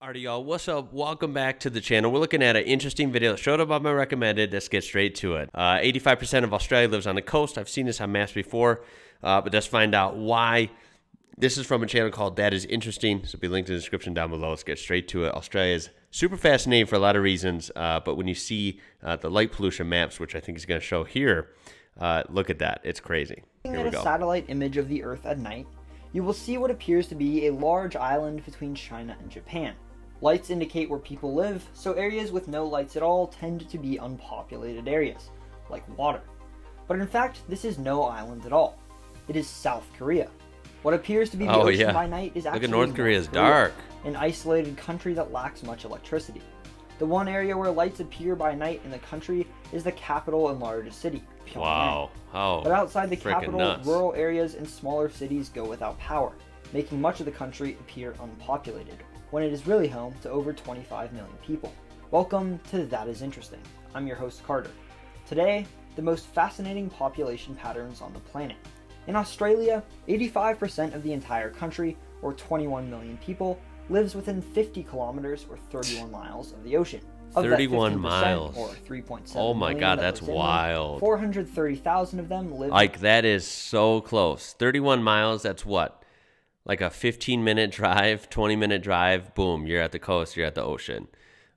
Alrighty, y'all, what's up? Welcome back to the channel. We're looking at an interesting video that showed up on my recommended. Let's get straight to it. 85% of Australia lives on the coast. I've seen this on maps before, but let's find out why. This is from a channel called That Is Interesting. So it'll be linked in the description down below. Let's get straight to it. Australia is super fascinating for a lot of reasons, but when you see the light pollution maps, which I think is going to show here, look at that. It's crazy. Here we Looking at go. a satellite image of the Earth at night, you will see what appears to be a large island between China and Japan. Lights indicate where people live, so areas with no lights at all tend to be unpopulated areas, like water. But in fact, this is no island at all. It is South Korea. What appears to be the ocean by night is actually North Korea's dark. An isolated country that lacks much electricity. The one area where lights appear by night in the country is the capital and largest city, Pyongyang. Wow. Oh, but outside the capital, nuts. Rural areas and smaller cities go without power, making much of the country appear unpopulated, when it is really home to over 25 million people. Welcome to That Is Interesting. I'm your host, Carter. Today, the most fascinating population patterns on the planet. In Australia, 85% of the entire country, or 21 million people, lives within 50 kilometers or 31 miles of the ocean. Of 31 that 15%, miles. Or 3.7 oh my million god, that that's lives inland, wild. 430,000 of them live... Like, that is so close. 31 miles, that's what? Like a 15-minute drive, 20-minute drive, boom, you're at the coast, you're at the ocean.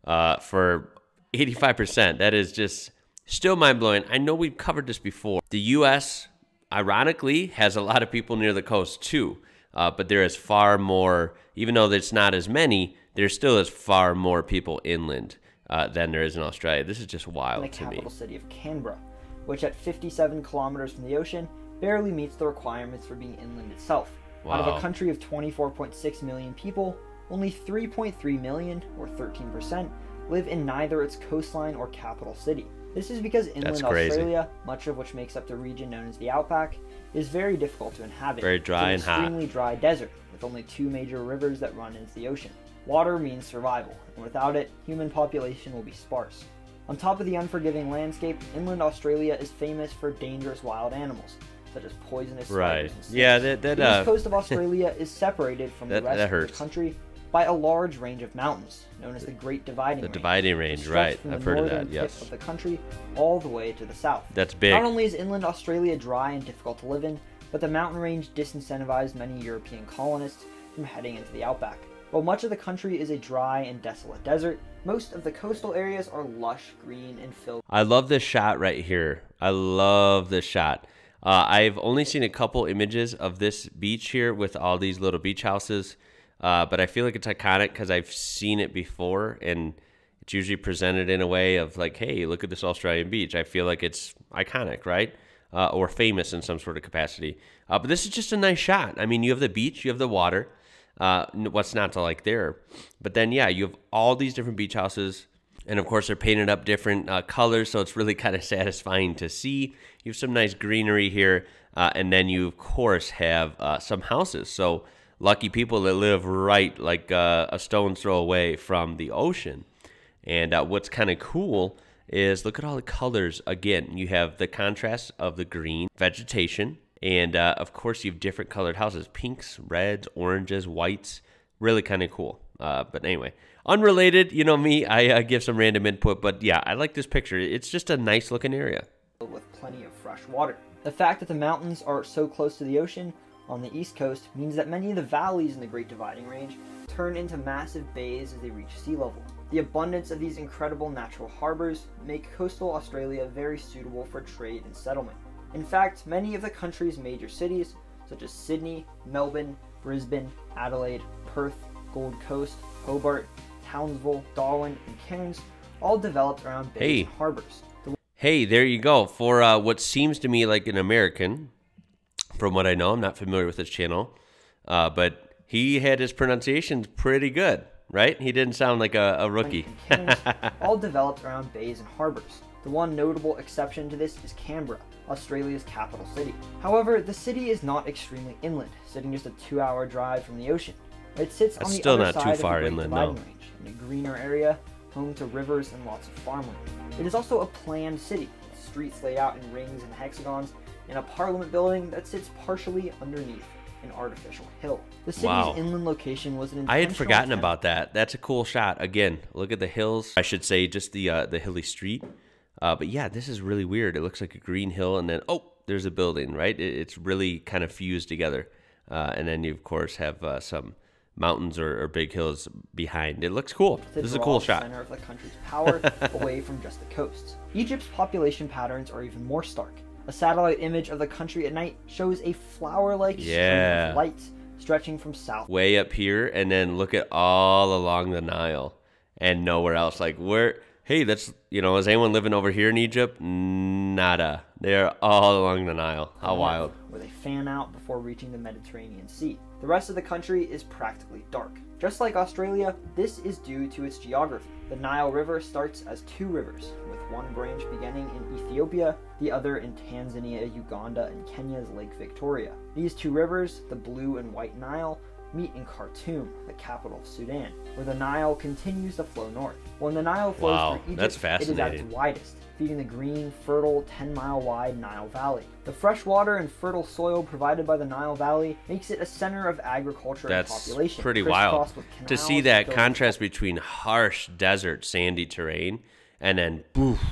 For 85%, that is just still mind-blowing. I know we've covered this before. The U.S., ironically, has a lot of people near the coast too, but there is far more, even though there's not as many, there still is far more people inland than there is in Australia. This is just wild to me. The capital city of Canberra, which at 57 kilometers from the ocean, barely meets the requirements for being inland itself. Wow. Out of a country of 24.6 million people, only 3.3 million, or 13%, live in neither its coastline or capital city. This is because inland Australia, much of which makes up the region known as the Outback, is very difficult to inhabit. Very dry and hot. It's an extremely dry desert, with only two major rivers that run into the ocean. Water means survival, and without it, human population will be sparse. On top of the unforgiving landscape, inland Australia is famous for dangerous wild animals, such as poisonous spiders and snakes. Yeah, the east coast of Australia is separated from the rest of the country by a large range of mountains, known as the Great Dividing Range. The Dividing Range, right. I've heard of that, yes. From the northern tip of the country all the way to the south. That's big. Not only is inland Australia dry and difficult to live in, but the mountain range disincentivized many European colonists from heading into the outback. While much of the country is a dry and desolate desert, most of the coastal areas are lush, green, and filled. I love this shot right here. I love this shot. I've only seen a couple images of this beach here with all these little beach houses, but I feel like it's iconic because I've seen it before, and it's usually presented in a way of like, hey, look at this Australian beach. I feel like it's iconic, right? Or famous in some sort of capacity. But this is just a nice shot. I mean, you have the beach, you have the water. What's not to like there? But then, yeah, you have all these different beach houses. And of course, they're painted up different colors, so it's really kind of satisfying to see. You have some nice greenery here, and then you, of course, have some houses. So lucky people that live right like a stone's throw away from the ocean. And what's kind of cool is look at all the colors. Again, you have the contrast of the green vegetation, and of course, you have different colored houses: pinks, reds, oranges, whites. Really kind of cool. But anyway, unrelated, you know me, I give some random input, but yeah, I like this picture. It's just a nice looking area. With plenty of fresh water. The fact that the mountains are so close to the ocean on the east coast means that many of the valleys in the Great Dividing Range turn into massive bays as they reach sea level. The abundance of these incredible natural harbors make coastal Australia very suitable for trade and settlement. In fact, many of the country's major cities, such as Sydney, Melbourne, Brisbane, Adelaide, Perth, Gold Coast, Hobart, Townsville, Darwin, and Cairns, all developed around bays and harbors. Hey, there you go. For what seems to me like an American, from what I know, I'm not familiar with this channel, but he had his pronunciations pretty good, right? He didn't sound like a rookie. Cairns, all developed around bays and harbors. The one notable exception to this is Canberra, Australia's capital city. However, the city is not extremely inland, sitting just a 2-hour drive from the ocean. It sits on the other side of the Great Dividing Range, in a greener area, home to rivers and lots of farmland. It is also a planned city, with streets laid out in rings and hexagons, and a parliament building that sits partially underneath an artificial hill. The city's Wow. inland location was an I intentional had forgotten attempt- about that. That's a cool shot. Again, look at the hills. I should say just the hilly street. But yeah, this is really weird. It looks like a green hill, and then, oh, there's a building, right? It's really kind of fused together. And then you, of course, have some mountains or big hills behind. It looks cool. to This is a draw cool the shot. center of the country's power away from just the coasts. Egypt's population patterns are even more stark. A satellite image of the country at night shows a flower-like string Yeah. of lights stretching from south. Way up here, and then look at all along the Nile and nowhere else. Like, where, hey, that's, is anyone living over here in Egypt? Nada. They're all along the Nile. How wild. Where they fan out before reaching the Mediterranean Sea. The rest of the country is practically dark. Just like Australia, this is due to its geography. The Nile River starts as two rivers, with one branch beginning in Ethiopia, the other in Tanzania, Uganda, and Kenya's Lake Victoria. These two rivers, the Blue and White Nile, meet in Khartoum, the capital of Sudan, where the Nile continues to flow north. When the Nile flows Wow, through Egypt, that's it is at fascinating. its widest, feeding the green, fertile, 10-mile-wide Nile Valley. The fresh water and fertile soil provided by the Nile Valley makes it a center of agriculture and That's population. pretty wild. crisscrossed with To see canals that filled with contrast between harsh desert, sandy terrain, and then, boof,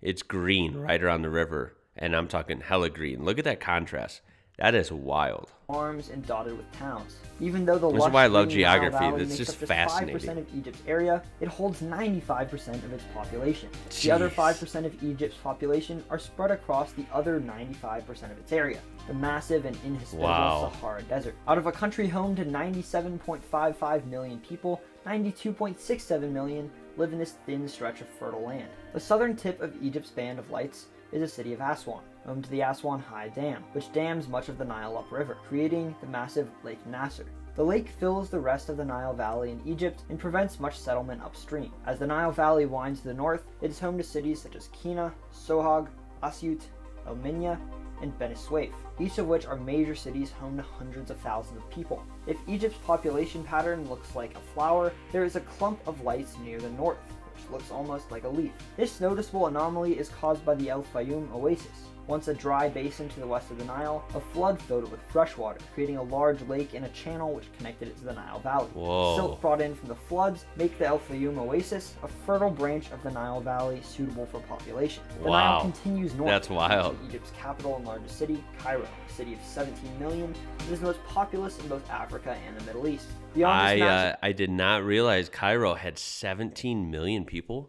it's green right around the river. And I'm talking hella green. Look at that contrast. That is wild. farms and dotted with towns. Even though the This is lush why I love green Nile geography. Valley It's makes just up just fascinating. 5% of Egypt's area, it holds 95% of its population. The other Jeez. 5% of Egypt's population are spread across the other 95% of its area, the massive and inhospitable Wow. Sahara Desert. Out of a country home to 97.55 million people, 92.67 million live in this thin stretch of fertile land. The southern tip of Egypt's Band of Lights is the city of Aswan, home to the Aswan High Dam, which dams much of the Nile upriver, creating the massive Lake Nasser. The lake fills the rest of the Nile Valley in Egypt and prevents much settlement upstream. As the Nile Valley winds to the north, it is home to cities such as Kina, Sohag, Asyut, El Minya, and Beni Suef, each of which are major cities home to hundreds of thousands of people. If Egypt's population pattern looks like a flower, there is a clump of lights near the north, which looks almost like a leaf. This noticeable anomaly is caused by the El Fayum oasis. Once a dry basin to the west of the Nile, a flood filled it with fresh water, creating a large lake and a channel which connected it to the Nile Valley. Whoa. Silt brought in from the floods make the El Fayum oasis a fertile branch of the Nile Valley suitable for population. The Wow. Nile continues north. That's wild. to Egypt's capital and largest city, Cairo, a city of 17 million. It is the most populous in both Africa and the Middle East. Beyond this massive I did not realize Cairo had 17 million people.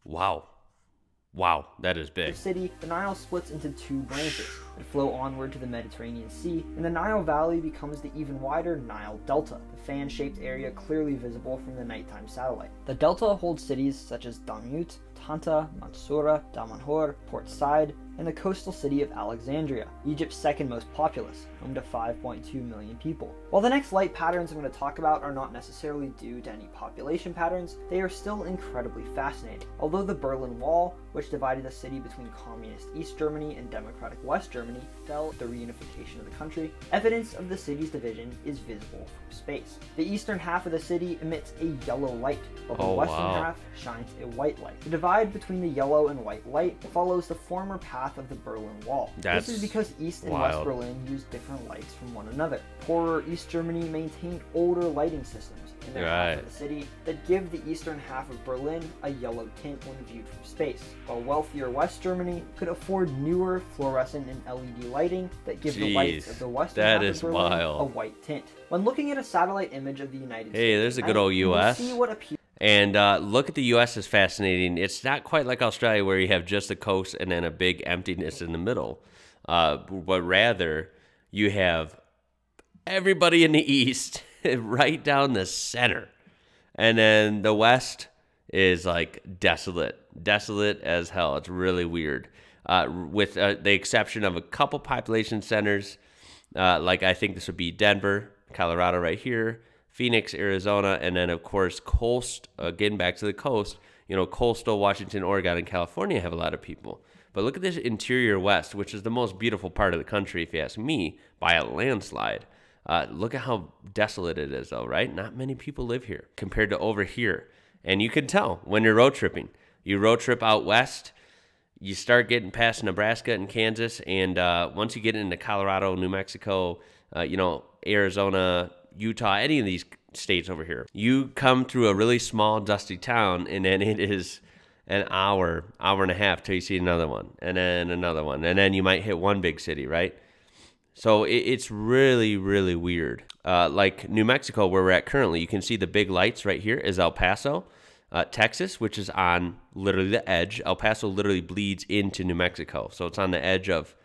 Wow. Wow, that is big. city, the Nile splits into two branches that flow onward to the Mediterranean Sea, and the Nile Valley becomes the even wider Nile Delta, the fan-shaped area clearly visible from the nighttime satellite. The Delta holds cities such as Damiut, Tanta, Mansoura, Damanhur, Port Said, and the coastal city of Alexandria, Egypt's second most populous, home to 5.2 million people. While the next light patterns I'm going to talk about are not necessarily due to any population patterns, they are still incredibly fascinating. Although the Berlin Wall, which divided the city between communist East Germany and democratic West Germany, fell with the reunification of the country, evidence of the city's division is visible from space. The eastern half of the city emits a yellow light, while the western half shines a white light. The divide between the yellow and white light follows the former path of the Berlin Wall. That's this is because East and wild. West Berlin use different lights from one another. Poorer East Germany maintained older lighting systems in their half of the city that give the eastern half of Berlin a yellow tint when viewed from space, while wealthier West Germany could afford newer fluorescent and LED lighting that give the lights of the western half of Berlin a white tint. When looking at a satellite image of the United States, Hey, there's a good old US. See what appears. And look at the U.S. is fascinating. It's not quite like Australia where you have just the coast and then a big emptiness in the middle. But rather, you have everybody in the east right down the center. And then the west is like desolate as hell. It's really weird. With the exception of a couple population centers, like I think this would be Denver, Colorado right here, Phoenix, Arizona, and then, of course, getting back to the coast, coastal Washington, Oregon, and California have a lot of people. But look at this interior west, which is the most beautiful part of the country, if you ask me, by a landslide. Look at how desolate it is, though, right? Not many people live here compared to over here. And you can tell when you're road tripping. You road trip out west, you start getting past Nebraska and Kansas, and once you get into Colorado, New Mexico, Arizona, Utah, any of these states over here. You come through a really small, dusty town, and then it is an hour and a half till you see another one, and then another one, and then you might hit one big city, right? So it's really, really weird. Like New Mexico, where we're at currently, you can see the big lights right here is El Paso. Texas, which is on literally the edge. El Paso literally bleeds into New Mexico. So it's on the edge of,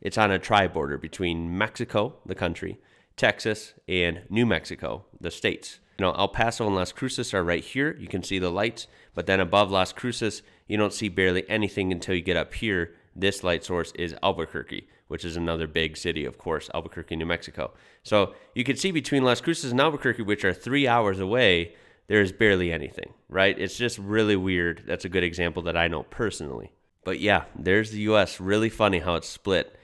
it's on a tri-border between Mexico, the country, Texas, and New Mexico, the states. El Paso and Las Cruces are right here. You can see the lights, but then above Las Cruces, you don't see barely anything until you get up here. This light source is Albuquerque, which is another big city, of course, Albuquerque, New Mexico. So you can see between Las Cruces and Albuquerque, which are 3 hours away, there's barely anything, right? It's just really weird. That's a good example that I know personally. But yeah, there's the U.S. Really funny how it's split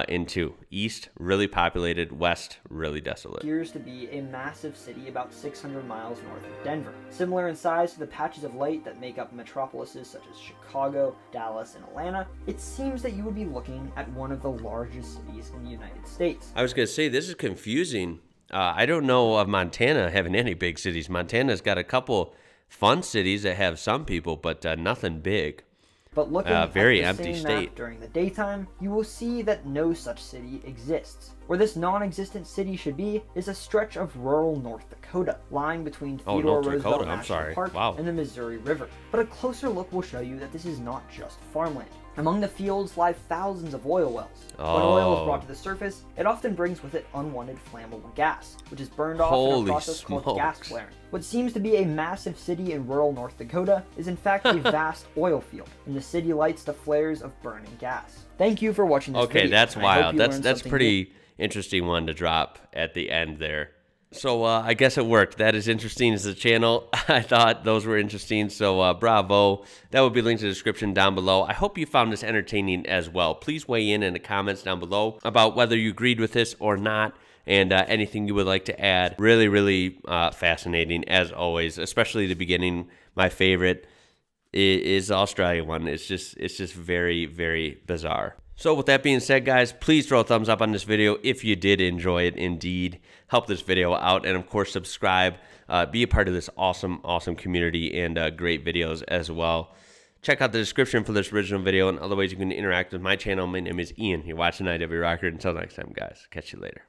into east, really populated, west, really desolate. Appears to be a massive city about 600 miles north of Denver. Similar in size to the patches of light that make up metropolises such as Chicago, Dallas, and Atlanta, it seems that you would be looking at one of the largest cities in the United States. I was going to say, this is confusing. I don't know of Montana having any big cities. Montana's got a couple fun cities that have some people, but nothing big. But looking at very the empty same state map during the daytime, you will see that no such city exists. Where this non-existent city should be is a stretch of rural North Dakota, lying between Theodore Roosevelt National Park and the Missouri River. But a closer look will show you that this is not just farmland. Among the fields lie thousands of oil wells. When oil is brought to the surface, it often brings with it unwanted flammable gas, which is burned off in a process called gas flaring. What seems to be a massive city in rural North Dakota is in fact a vast oil field, and the city lights the flares of burning gas. Thank you for watching this video. Okay, that's wild. That's pretty interesting one to drop at the end there. So I guess it worked. That is interesting as a channel. I thought those were interesting, so bravo. That will be linked in the description down below. I hope you found this entertaining as well. Please weigh in the comments down below about whether you agreed with this or not, and anything you would like to add. Really, really fascinating as always, especially the beginning. My favorite is the Australia one. It's just very, very bizarre. So with that being said, guys, please throw a thumbs up on this video if you did enjoy it. Indeed, help this video out, and of course subscribe. Be a part of this awesome community and great videos as well. Check out the description for this original video and other ways you can interact with my channel. My name is Ian. You're watching IWrocker. Until next time, guys. Catch you later.